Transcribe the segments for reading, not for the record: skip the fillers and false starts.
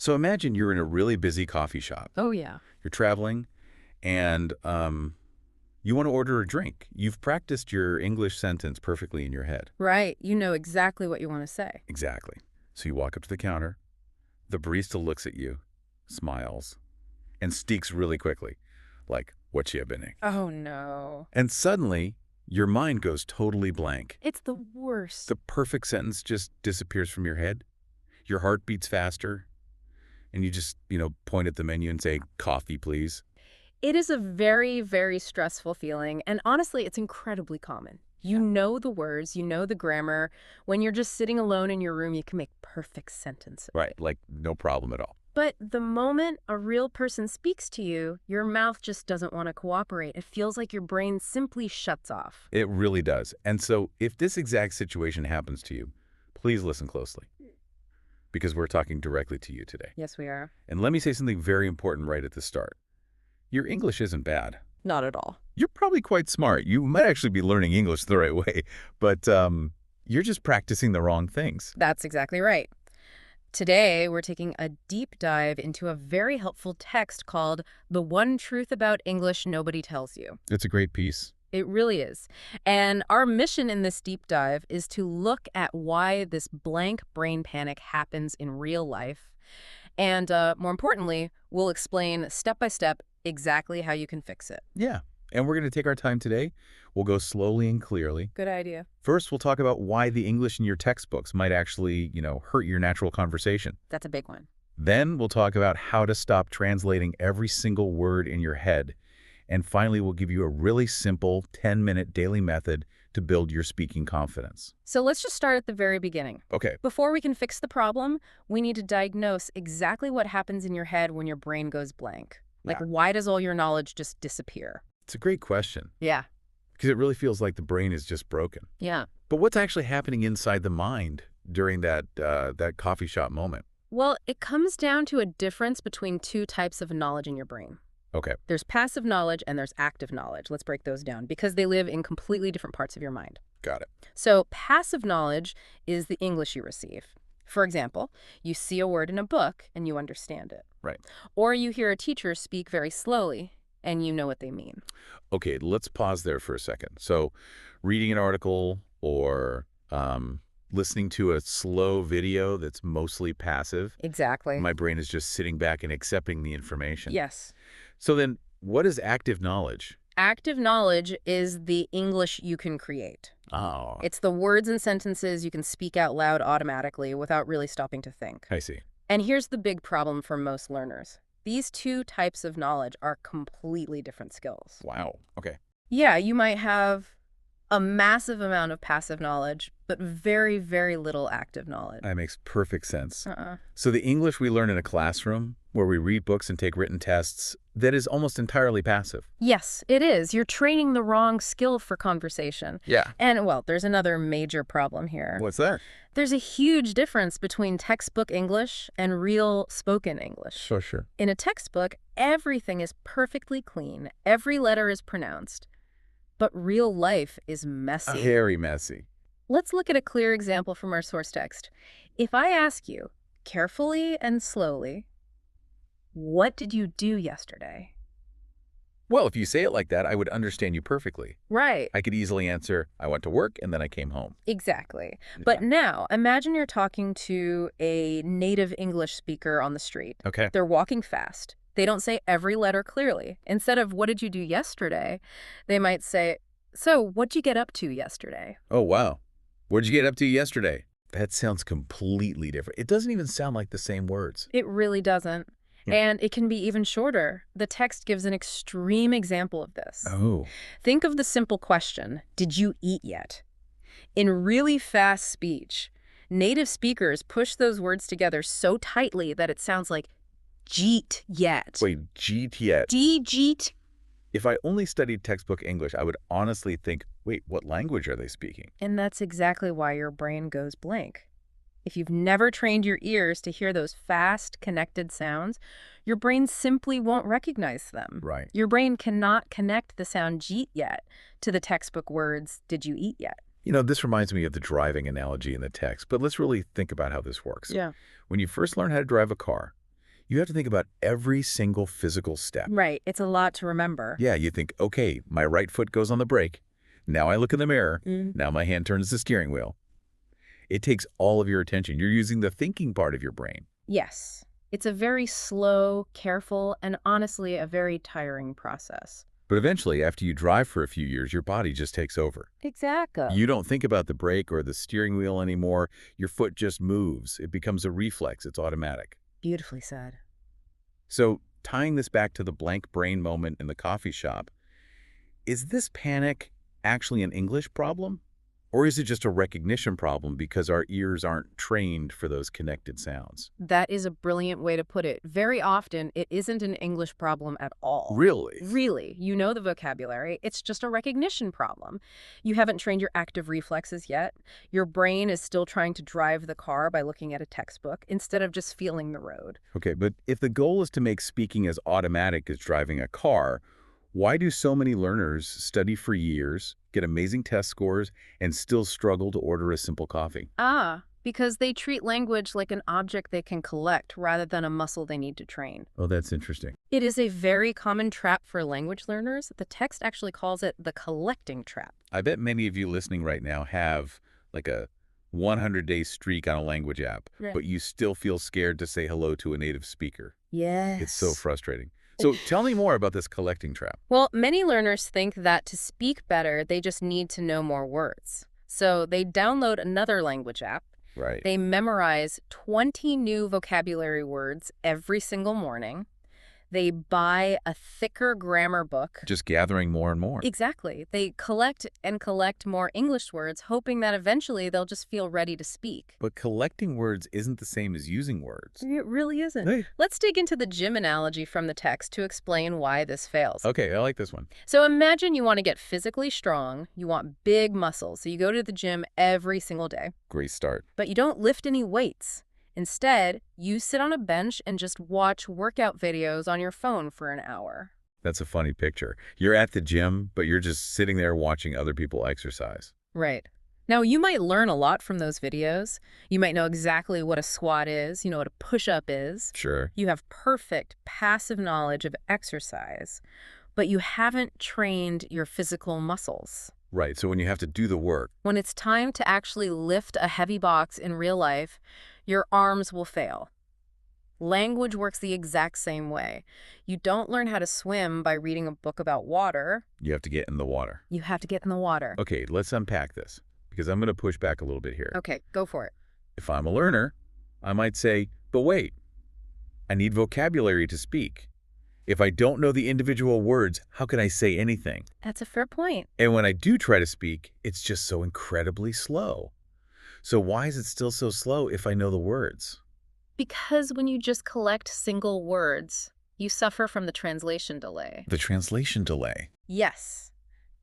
So imagine you're in a really busy coffee shop. Oh, yeah. You're traveling, and you want to order a drink. You've practiced your English sentence perfectly in your head. Right. You know exactly what you want to say. Exactly. So you walk up to the counter. The barista looks at you, smiles, and speaks really quickly, like, "What you happening?" Oh, no. And suddenly, your mind goes totally blank. It's the worst. The perfect sentence just disappears from your head. Your heart beats faster, and you just, point at the menu and say, "Coffee, please." It is a very, very stressful feeling, and honestly, it's incredibly common. You know the words, you know the grammar. When you're just sitting alone in your room, you can make perfect sentences. Right, like no problem at all. But the moment a real person speaks to you, your mouth just doesn't want to cooperate. It feels like your brain simply shuts off. It really does. And so if this exact situation happens to you, please listen closely, because we're talking directly to you today. Yes, we are. And let me say something very important right at the start. Your English isn't bad. Not at all. You're probably quite smart. You might actually be learning English the right way, but you're just practicing the wrong things. That's exactly right. Today, we're taking a deep dive into a very helpful text called The One Truth About English Nobody Tells You. It's a great piece. It really is. And our mission in this deep dive is to look at why this blank brain panic happens in real life. And more importantly, we'll explain step by step exactly how you can fix it. Yeah. And we're going to take our time today. We'll go slowly and clearly. Good idea. First, we'll talk about why the English in your textbooks might actually, hurt your natural conversation. That's a big one. Then we'll talk about how to stop translating every single word in your head. And finally, we'll give you a really simple 10-minute daily method to build your speaking confidence. So let's just start at the very beginning. Okay. Before we can fix the problem, we need to diagnose exactly what happens in your head when your brain goes blank. Like, why does all your knowledge just disappear? It's a great question, Yeah. because it really feels like the brain is just broken. Yeah. But what's actually happening inside the mind during that coffee shop moment? Well, it comes down to a difference between two types of knowledge in your brain. Okay. There's passive knowledge and there's active knowledge. Let's break those down because they live in completely different parts of your mind. Got it. So passive knowledge is the English you receive. For example, you see a word in a book and you understand it. Right. Or you hear a teacher speak very slowly and you know what they mean. Okay, let's pause there for a second. So reading an article or listening to a slow video that's mostly passive, Exactly. my brain is just sitting back and accepting the information. Yes. So then what is active knowledge? Active knowledge is the English you can create. Oh, It's the words and sentences you can speak out loud automatically without really stopping to think. I see. And here's the big problem for most learners. These two types of knowledge are completely different skills. Wow. Okay. Yeah, you might have a massive amount of passive knowledge, but very, very little active knowledge. That makes perfect sense. Uh-uh. So the English we learn in a classroom, where we read books and take written tests, that is almost entirely passive. Yes, it is. You're training the wrong skill for conversation. Yeah. And, well, there's another major problem here. What's that? There's a huge difference between textbook English and real spoken English. Sure. In a textbook, everything is perfectly clean. Every letter is pronounced. But real life is messy. Very messy. Let's look at a clear example from our source text. If I ask you, carefully and slowly, what did you do yesterday? Well, if you say it like that, I would understand you perfectly. Right. I could easily answer, I went to work and then I came home. Exactly. But now, imagine you're talking to a native English speaker on the street. Okay. They're walking fast. They don't say every letter clearly. Instead of, what did you do yesterday? They might say, so what'd you get up to yesterday? Oh, wow. What'd you get up to yesterday? That sounds completely different. It doesn't even sound like the same words. It really doesn't. And it can be even shorter. The text gives an extreme example of this. Oh. Think of the simple question, did you eat yet? In really fast speech, native speakers push those words together so tightly that it sounds like jeet yet. Wait, jeet yet? Jeet. If I only studied textbook English, I would honestly think, wait, what language are they speaking? And that's exactly why your brain goes blank. If you've never trained your ears to hear those fast, connected sounds, your brain simply won't recognize them. Right. Your brain cannot connect the sound jeet yet to the textbook words, did you eat yet? This reminds me of the driving analogy in the text, but let's really think about how this works. Yeah. When you first learn how to drive a car, You have to think about every single physical step. Right. It's a lot to remember. Yeah, you think, okay, my right foot goes on the brake. Now I look in the mirror. Mm. Now my hand turns the steering wheel. It takes all of your attention. You're using the thinking part of your brain. Yes. It's a very slow, careful, and honestly, a very tiring process. But eventually, after you drive for a few years, your body just takes over. Exactly. You don't think about the brake or the steering wheel anymore. Your foot just moves. It becomes a reflex. It's automatic. Beautifully said. So, tying this back to the blank brain moment in the coffee shop, is this panic actually an English problem? Or is it just a recognition problem because our ears aren't trained for those connected sounds? That is a brilliant way to put it. Very often, it isn't an English problem at all. Really? Really, you know the vocabulary. It's just a recognition problem. You haven't trained your active reflexes yet. Your brain is still trying to drive the car by looking at a textbook instead of just feeling the road. Okay, but if the goal is to make speaking as automatic as driving a car, why do so many learners study for years, get amazing test scores, and still struggle to order a simple coffee? Because they treat language like an object they can collect rather than a muscle they need to train. Oh, that's interesting. It is a very common trap for language learners. The text actually calls it the collecting trap. I bet many of you listening right now have like a 100-day streak on a language app, Right. but you still feel scared to say hello to a native speaker. Yes. It's so frustrating. So tell me more about this collecting trap. Well, many learners think that to speak better, they just need to know more words. So they download another language app. Right. They memorize 20 new vocabulary words every single morning. They buy a thicker grammar book. Just gathering more and more. Exactly. They collect and collect more English words, hoping that eventually they'll just feel ready to speak. But collecting words isn't the same as using words. It really isn't. Hey. Let's dig into the gym analogy from the text to explain why this fails. Okay, I like this one. So imagine you want to get physically strong, you want big muscles, so you go to the gym every single day, Great start. but you don't lift any weights. Instead, you sit on a bench and just watch workout videos on your phone for an hour. That's a funny picture. You're at the gym, but you're just sitting there watching other people exercise. Right. Now, you might learn a lot from those videos. You might know exactly what a squat is, you know what a push-up is. Sure. You have perfect passive knowledge of exercise, but you haven't trained your physical muscles. Right, so when you have to do the work, When it's time to actually lift a heavy box in real life, your arms will fail. Language works the exact same way. You don't learn how to swim by reading a book about water. you have to get in the water. You have to get in the water. Okay, let's unpack this, because I'm going to push back a little bit here. Okay, go for it. If I'm a learner, I might say, but wait, I need vocabulary to speak. If I don't know the individual words, how can I say anything? That's a fair point. And when I do try to speak, it's just so incredibly slow. So why is it still so slow if I know the words? Because when you just collect single words, you suffer from the translation delay. The translation delay. Yes.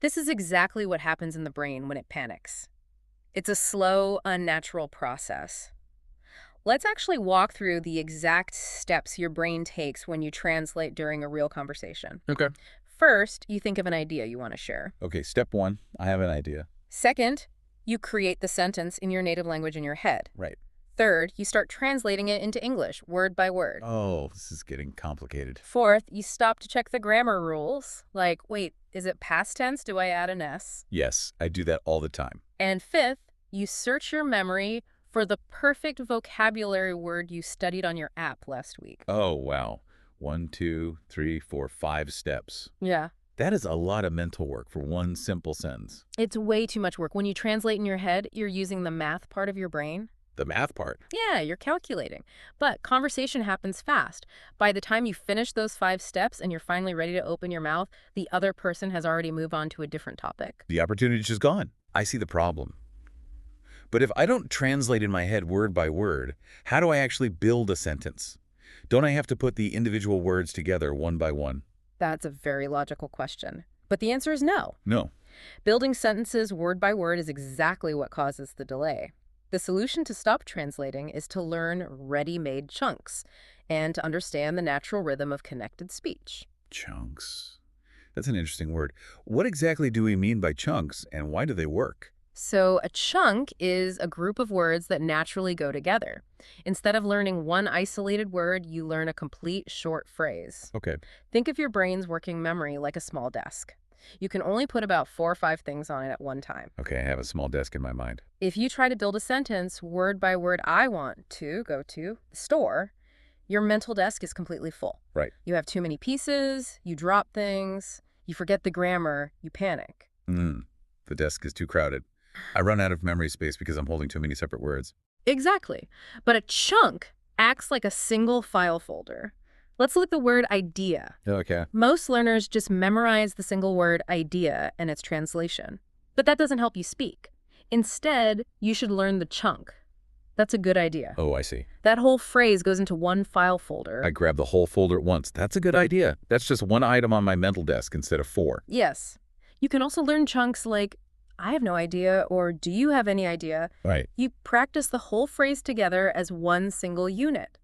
This is exactly what happens in the brain when it panics. It's a slow, unnatural process. Let's actually walk through the exact steps your brain takes when you translate during a real conversation. Okay. First, you think of an idea you want to share. Okay, step one, I have an idea. Second, you create the sentence in your native language in your head. Right. Third, you start translating it into English, word by word. Oh, this is getting complicated. Fourth, you stop to check the grammar rules, like, wait, is it past tense? Do I add an S? Yes, I do that all the time. And fifth, you search your memory for the perfect vocabulary word you studied on your app last week. Oh, wow. 1, 2, 3, 4, 5 steps. Yeah. That is a lot of mental work for one simple sentence. It's way too much work. When you translate in your head, you're using the math part of your brain. The math part. Yeah, you're calculating. But conversation happens fast. By the time you finish those 5 steps and you're finally ready to open your mouth, the other person has already moved on to a different topic. The opportunity's just gone. I see the problem. But if I don't translate in my head word by word, how do I actually build a sentence? Don't I have to put the individual words together one by one? That's a very logical question. But the answer is no. No. Building sentences word by word is exactly what causes the delay. The solution to stop translating is to learn ready-made chunks and to understand the natural rhythm of connected speech. Chunks. That's an interesting word. What exactly do we mean by chunks, and why do they work? So a chunk is a group of words that naturally go together. Instead of learning one isolated word, you learn a complete short phrase. Okay. Think of your brain's working memory like a small desk. You can only put about 4 or 5 things on it at one time. Okay, I have a small desk in my mind. If you try to build a sentence word by word, I want to go to the store, your mental desk is completely full. Right. You have too many pieces, you drop things, you forget the grammar, you panic. The desk is too crowded. I run out of memory space because I'm holding too many separate words. Exactly. But a chunk acts like a single file folder. Let's look at the word idea. Okay. Most learners just memorize the single word idea and its translation. But that doesn't help you speak. Instead, you should learn the chunk. That's a good idea. Oh, I see. That whole phrase goes into one file folder. I grab the whole folder at once. That's a good idea. That's just one item on my mental desk instead of 4. Yes. You can also learn chunks like, I have no idea, or do you have any idea? Right. You practice the whole phrase together as one single unit.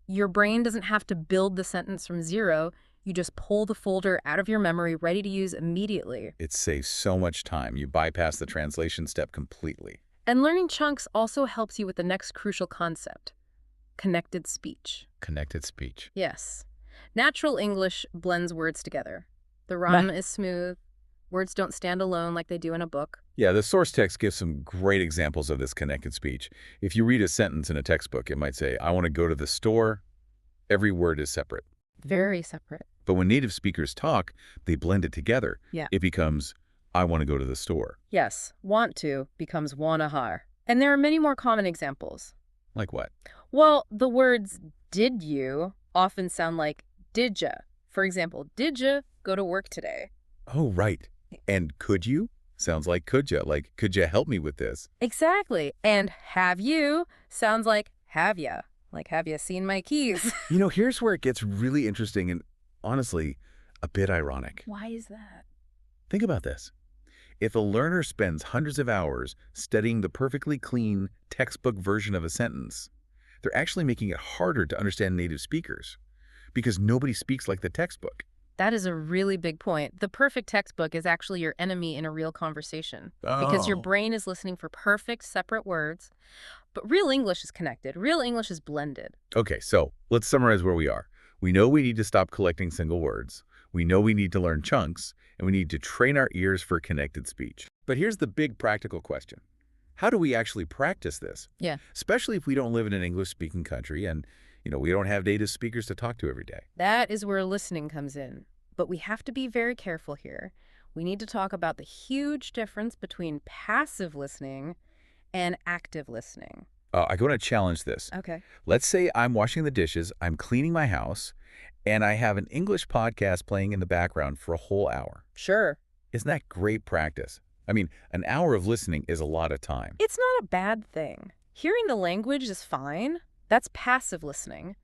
Your brain doesn't have to build the sentence from zero. You just pull the folder out of your memory ready to use immediately. It saves so much time. You bypass the translation step completely. And learning chunks also helps you with the next crucial concept, connected speech. Connected speech. Yes. Natural English blends words together. The rhyme is smooth. Words don't stand alone like they do in a book. Yeah, the source text gives some great examples of this connected speech. If you read a sentence in a textbook, it might say, I want to go to the store. Every word is separate. Very separate. But when native speakers talk, they blend it together. Yeah. It becomes, I want to go to the store. Yes, want to becomes wanna har. And there are many more common examples. Like what? Well, the words did you often sound like did ya. For example, did ya go to work today? Oh, right. And could you? Sounds like could ya, like could ya help me with this? Exactly. And have you sounds like have ya. Like have ya seen my keys? Here's where it gets really interesting and honestly, a bit ironic. Why is that? Think about this. If a learner spends hundreds of hours studying the perfectly clean textbook version of a sentence, they're actually making it harder to understand native speakers because nobody speaks like the textbook. That is a really big point. The perfect textbook is actually your enemy in a real conversation because your Oh. brain is listening for perfect separate words. But real English is connected. Real English is blended. Okay, so let's summarize where we are. We know we need to stop collecting single words. We know we need to learn chunks, and we need to train our ears for connected speech. But here's the big practical question. How do we actually practice this? Yeah. Especially if we don't live in an English-speaking country and, we don't have native speakers to talk to every day. That is where listening comes in. But we have to be very careful here. We need to talk about the huge difference between passive listening and active listening. I want to challenge this. Okay. Let's say I'm washing the dishes, I'm cleaning my house, and I have an English podcast playing in the background for a whole hour. Sure. Isn't that great practice? I mean, an hour of listening is a lot of time. It's not a bad thing. Hearing the language is fine. That's passive listening.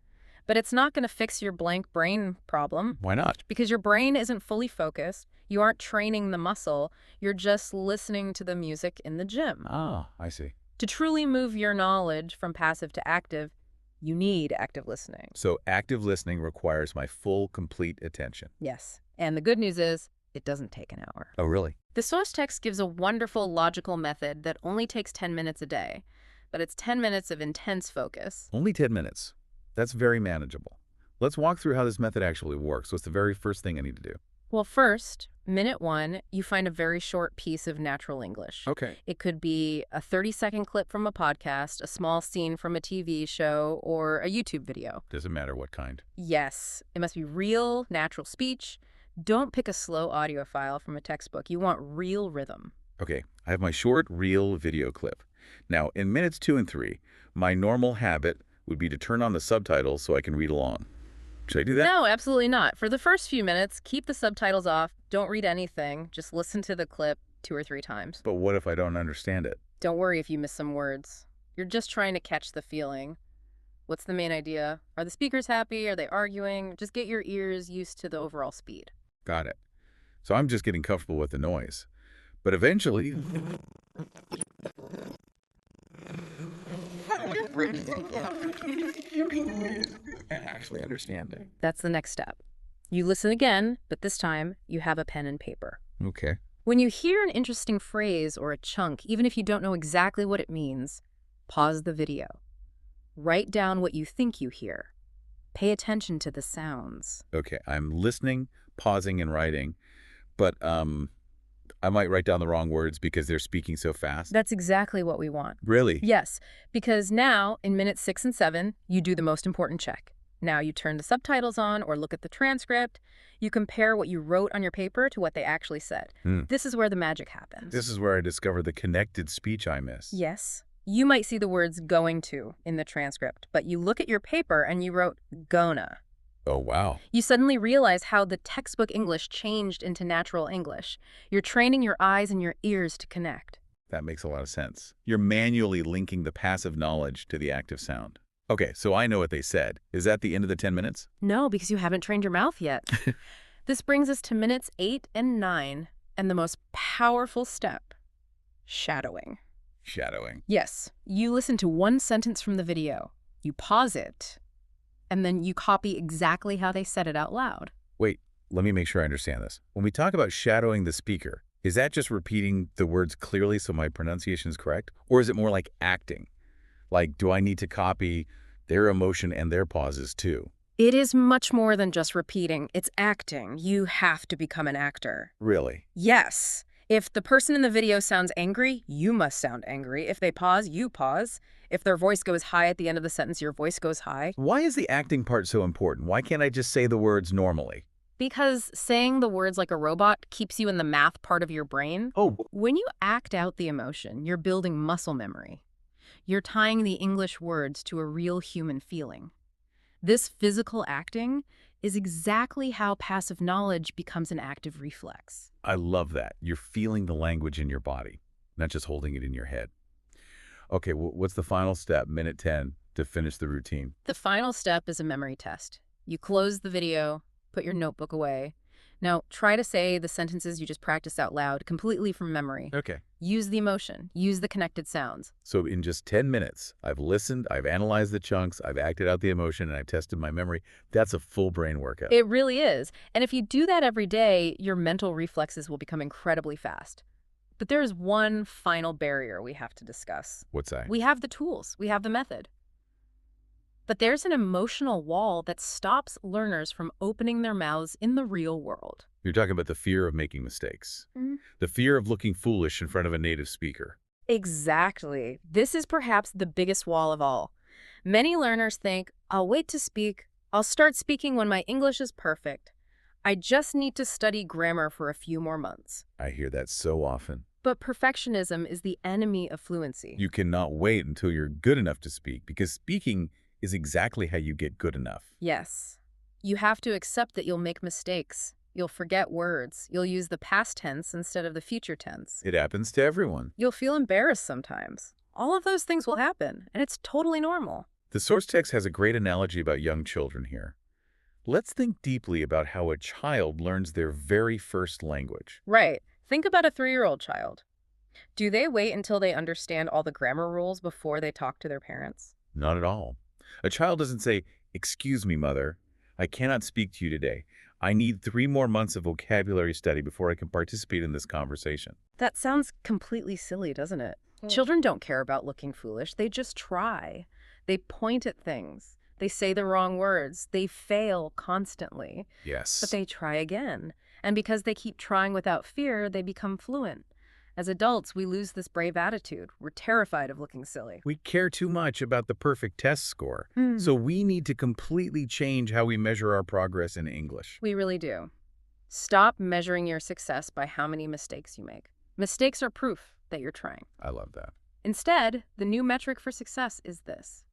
But it's not going to fix your blank brain problem Why not? because your brain isn't fully focused. You aren't training the muscle. You're just listening to the music in the gym. Ah, I see. To truly move your knowledge from passive to active, you need active listening. So active listening requires my full, complete attention. Yes. And the good news is, it doesn't take an hour. Oh, really? The source text gives a wonderful logical method that only takes 10 minutes a day, but it's 10 minutes of intense focus. Only 10 minutes. That's very manageable. Let's walk through how this method actually works. What's the very first thing I need to do? Well, first, minute 1, you find a very short piece of natural English. Okay. It could be a 30-second clip from a podcast, a small scene from a TV show, or a YouTube video. Doesn't matter what kind. Yes, it must be real, natural speech. Don't pick a slow audio file from a textbook. You want real rhythm. Okay, I have my short, real video clip. Now, in minutes 2 and 3, my normal habit would be to turn on the subtitles so I can read along. Should I do that? No, absolutely not. For the first few minutes, keep the subtitles off. Don't read anything. Just listen to the clip 2 or 3 times. But what if I don't understand it? Don't worry if you miss some words. You're just trying to catch the feeling. What's the main idea? Are the speakers happy? Are they arguing? Just get your ears used to the overall speed. Got it. So I'm just getting comfortable with the noise. But eventually... actually understand it. That's the next step. You listen again, but this time you have a pen and paper. Okay. When you hear an interesting phrase or a chunk, even if you don't know exactly what it means, pause the video. Write down what you think you hear. Pay attention to the sounds. Okay, I'm listening, pausing, and writing, but I might write down the wrong words because they're speaking so fast. That's exactly what we want. Really? Yes, because now, in minutes 6 and 7, you do the most important check. Now you turn the subtitles on or look at the transcript. You compare what you wrote on your paper to what they actually said. This is where the magic happens. This is where I discover the connected speech I miss. Yes. You might see the words going to in the transcript, but you look at your paper and you wrote gonna. Oh, wow. You suddenly realize how the textbook English changed into natural English. You're training your eyes and your ears to connect. That makes a lot of sense. You're manually linking the passive knowledge to the active sound. Okay, so I know what they said. Is that the end of the 10 minutes? No, because you haven't trained your mouth yet. This brings us to minutes 8 and 9, and the most powerful step, shadowing. Shadowing. Yes, you listen to one sentence from the video, you pause it, and then you copy exactly how they said it out loud. Wait, let me make sure I understand this. When we talk about shadowing the speaker, is that just repeating the words clearly so my pronunciation is correct? Or is it more like acting? Like, do I need to copy their emotion and their pauses too? It is much more than just repeating. It's acting. You have to become an actor. Really? Yes. If the person in the video sounds angry, you must sound angry. If they pause, you pause. If their voice goes high at the end of the sentence, your voice goes high. Why is the acting part so important? Why can't I just say the words normally? Because saying the words like a robot keeps you in the math part of your brain. Oh, When you act out the emotion, you're building muscle memory. You're tying the English words to a real human feeling. This physical acting is exactly how passive knowledge becomes an active reflex. I love that. You're feeling the language in your body, not just holding it in your head. Okay, what's the final step, minute 10, to finish the routine? The final step is a memory test. You close the video, put your notebook away. Now, try to say the sentences you just practiced out loud completely from memory. Okay. Use the emotion. Use the connected sounds. So in just 10 minutes, I've listened, I've analyzed the chunks, I've acted out the emotion, and I've tested my memory. That's a full brain workout. It really is. And if you do that every day, your mental reflexes will become incredibly fast. But there is one final barrier we have to discuss. What's that? We have the tools. We have the method. But there's an emotional wall that stops learners from opening their mouths in the real world. You're talking about the fear of making mistakes. Mhm. The fear of looking foolish in front of a native speaker. Exactly. This is perhaps the biggest wall of all. Many learners think, I'll wait to speak. I'll start speaking when my English is perfect. I just need to study grammar for a few more months. I hear that so often. But perfectionism is the enemy of fluency. You cannot wait until you're good enough to speak, because speaking is exactly how you get good enough. Yes. You have to accept that you'll make mistakes. You'll forget words. You'll use the past tense instead of the future tense. It happens to everyone. You'll feel embarrassed sometimes. All of those things will happen, and it's totally normal. The source text has a great analogy about young children here. Let's think deeply about how a child learns their very first language. Right. Think about a 3-year-old child. Do they wait until they understand all the grammar rules before they talk to their parents? Not at all. A child doesn't say, "Excuse me, mother, I cannot speak to you today. I need 3 more months of vocabulary study before I can participate in this conversation." That sounds completely silly, doesn't it? Children don't care about looking foolish. They just try. They point at things. They say the wrong words. They fail constantly. Yes. But they try again. And because they keep trying without fear, they become fluent. As adults, we lose this brave attitude. We're terrified of looking silly. We care too much about the perfect test score. Hmm. So we need to completely change how we measure our progress in English. We really do. Stop measuring your success by how many mistakes you make. Mistakes are proof that you're trying. I love that. Instead, the new metric for success is this.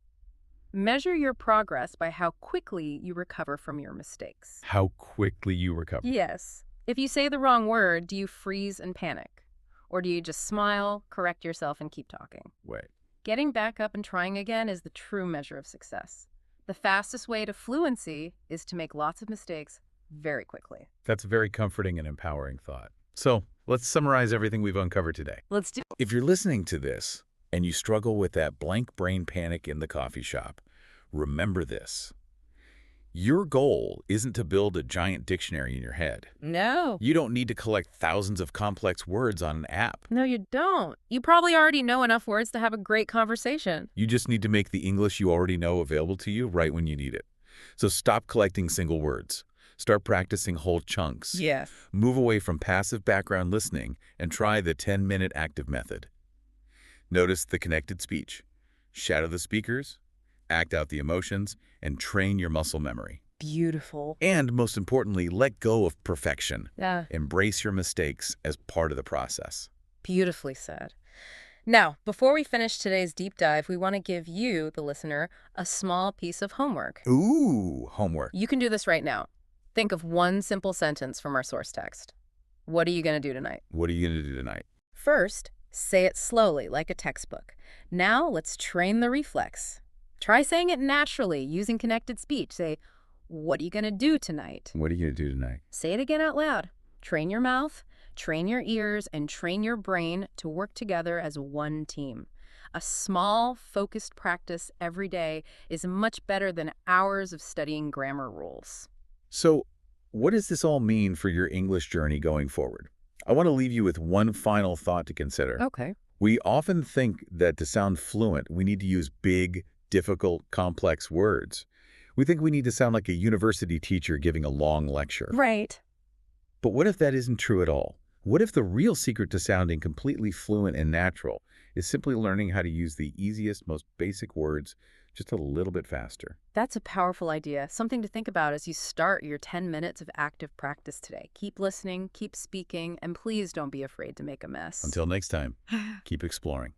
Measure your progress by how quickly you recover from your mistakes. How quickly you recover. Yes. If you say the wrong word, do you freeze and panic? Or do you just smile, correct yourself, and keep talking? Wait. Getting back up and trying again is the true measure of success. The fastest way to fluency is to make lots of mistakes very quickly. That's a very comforting and empowering thought. So let's summarize everything we've uncovered today. Let's do it. If you're listening to this and you struggle with that blank brain panic in the coffee shop, remember this. Your goal isn't to build a giant dictionary in your head. No. You don't need to collect thousands of complex words on an app. No, you don't. You probably already know enough words to have a great conversation. You just need to make the English you already know available to you right when you need it. So stop collecting single words. Start practicing whole chunks. Yes. Move away from passive background listening and try the 10-minute active method. Notice the connected speech. Shadow the speakers, act out the emotions, and train your muscle memory. Beautiful. And most importantly, let go of perfection. Yeah. Embrace your mistakes as part of the process. Beautifully said. Now, before we finish today's deep dive, we want to give you, the listener, a small piece of homework. Ooh, homework. You can do this right now. Think of one simple sentence from our source text. What are you going to do tonight? What are you going to do tonight? First, say it slowly, like a textbook. Now, let's train the reflex. Try saying it naturally, using connected speech. Say, what are you going to do tonight? What are you going to do tonight? Say it again out loud. Train your mouth, train your ears, and train your brain to work together as one team. A small, focused practice every day is much better than hours of studying grammar rules. So, what does this all mean for your English journey going forward? I want to leave you with one final thought to consider. Okay. We often think that to sound fluent, we need to use big, difficult, complex words. We think we need to sound like a university teacher giving a long lecture. Right. But what if that isn't true at all? What if the real secret to sounding completely fluent and natural is simply learning how to use the easiest, most basic words just a little bit faster? That's a powerful idea. Something to think about as you start your 10 minutes of active practice today. Keep listening, keep speaking, and please don't be afraid to make a mess. Until next time, keep exploring.